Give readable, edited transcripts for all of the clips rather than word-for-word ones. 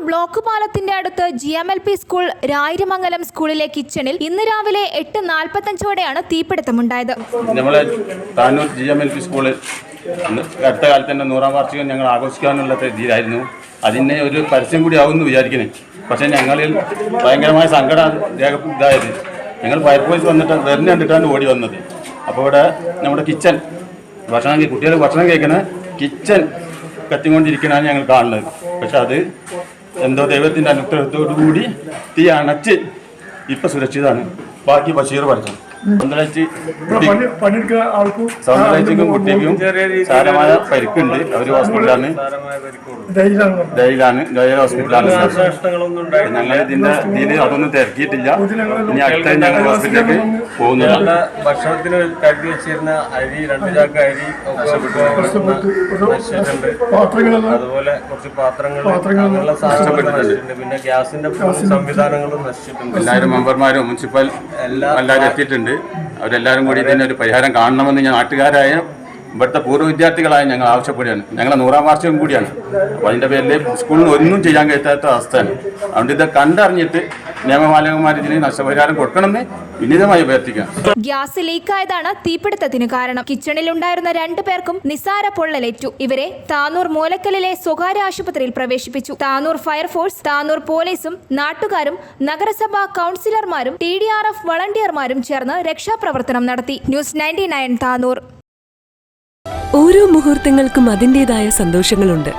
Block പാലത്തിന്റെ അടുത്ത് GMLP school രായിരമംഗലം സ്കൂളിലെ കിച്ചണിൽ ഇന്ന് രാവിലെ 8:45ഓടെയാണ് തീപിടുത്തമുണ്ടായത്. നമ്മളെ താനൂർ GMLP സ്കൂളിൽ അടുത്ത കാലത്ത് തന്നെ 100ാം വാർഷികം ഞങ്ങൾ ആഘോഷിക്കാനുള്ള രീതിയിലായിരുന്നു. അതിനെ ഒരു പരസ്യം കൂടി ആവുമെന്ന് വിചാരിക്കുന്നത്. പക്ഷേ ഞങ്ങളിൽ ഭയങ്കരമായ സങ്കടം ഇതായത് ഞങ്ങൾ ഫയർഫോഴ്സ് വന്നിട്ട് വെറുതെ കണ്ടിട്ടാണ് ഓടി വന്നത്. അപ്പോൾ ഇവിടെ നമ്മുടെ കിച്ചൺ കുട്ടികൾ ഭക്ഷണം കഴിക്കുന്ന കിച്ചൺ കത്തിക്കൊണ്ടിരിക്കണതാണ് ഞങ്ങൾ കാണുന്നത്. പക്ഷെ അത് എന്തോ ദൈവത്തിൻ്റെ അനുഗ്രഹത്തോടു കൂടി തീ അണച്ച് ഇപ്പം സുരക്ഷിതമാണ്. ബാക്കി ബഷീർ പഠിച്ചു സൗന്ദര്യക്കും കുട്ടിക്കും സാരമായ പരിക്കുണ്ട്. അവർ ഹോസ്പിറ്റലാണ്, ഡെയിലാണ് ഹോസ്പിറ്റലാണ്. ഞങ്ങൾ ഇതിൽ അതൊന്നും തിരക്കിയിട്ടില്ല. ഇനി അടുത്ത ഞങ്ങൾ ഹോസ്പിറ്റലിലേക്ക് പോകുന്നില്ല. ഭക്ഷണത്തിന് കരുതി വെച്ചിരുന്ന അരി 2 ചാക്ക് അരി നശിച്ചിട്ടുണ്ട്. അതുപോലെ കുറച്ച് പാത്രങ്ങൾ നശിച്ചിട്ടുണ്ട്. പിന്നെ ഗ്യാസിന്റെ സംവിധാനങ്ങളും നശിച്ചിട്ടുണ്ട്. എല്ലാവരും മെമ്പർമാരും മുനിസിപ്പൽ എല്ലാവരും എത്തിയിട്ടുണ്ട്. അവരെല്ലാവരും കൂടി ഇതിന് ഒരു പരിഹാരം കാണണമെന്ന് ഞാൻ നാട്ടുകാരായ ഇവിടുത്തെ പൂർവ്വ വിദ്യാർത്ഥികളായ ഞങ്ങൾ ആവശ്യപ്പെടുകയാണ്. ഞങ്ങളെ 100ാം വാർഷികം കൂടിയാണ്. അപ്പോൾ അതിൻ്റെ പേരിൽ സ്കൂളിന് ഒന്നും ചെയ്യാൻ കഴിയാത്ത അവസ്ഥയാണ്. അതുകൊണ്ട് ഇത് കണ്ടറിഞ്ഞിട്ട് നിയമപാലകന്മാർ ഇതിന് നഷ്ടപരിഹാരം കൊടുക്കണമെന്ന് വിനീതമായി അഭ്യർത്ഥിക്കാം. ഗ്യാസ് ലീക്കായതാണ് തീപിടുത്തത്തിന് കാരണം. കിച്ചണിൽ ഉണ്ടായിരുന്ന 2 പേർക്കും നിസാര പൊള്ളലേറ്റു. ഇവരെ താനൂർ മൂലക്കലിലെ സ്വകാര്യ ആശുപത്രിയിൽ പ്രവേശിപ്പിച്ചു. താനൂർ ഫയർഫോഴ്സ്, താനൂർ പോലീസും നാട്ടുകാരും നഗരസഭാ കൗൺസിലർമാരും TDRF വളണ്ടിയർമാരും ചേർന്ന് രക്ഷാപ്രവർത്തനം നടത്തി. ന്യൂസ് 99 താനൂർ. ഓരോ മുഹൂർത്തങ്ങൾക്കും അതിൻ്റെതായ സന്തോഷങ്ങളുണ്ട്.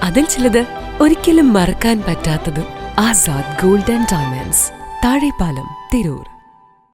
അതിൽ ചിലത് ഒരിക്കലും മറക്കാൻ പറ്റാത്തതും. Azad gold and diamonds, Thazhepalam, Tirur.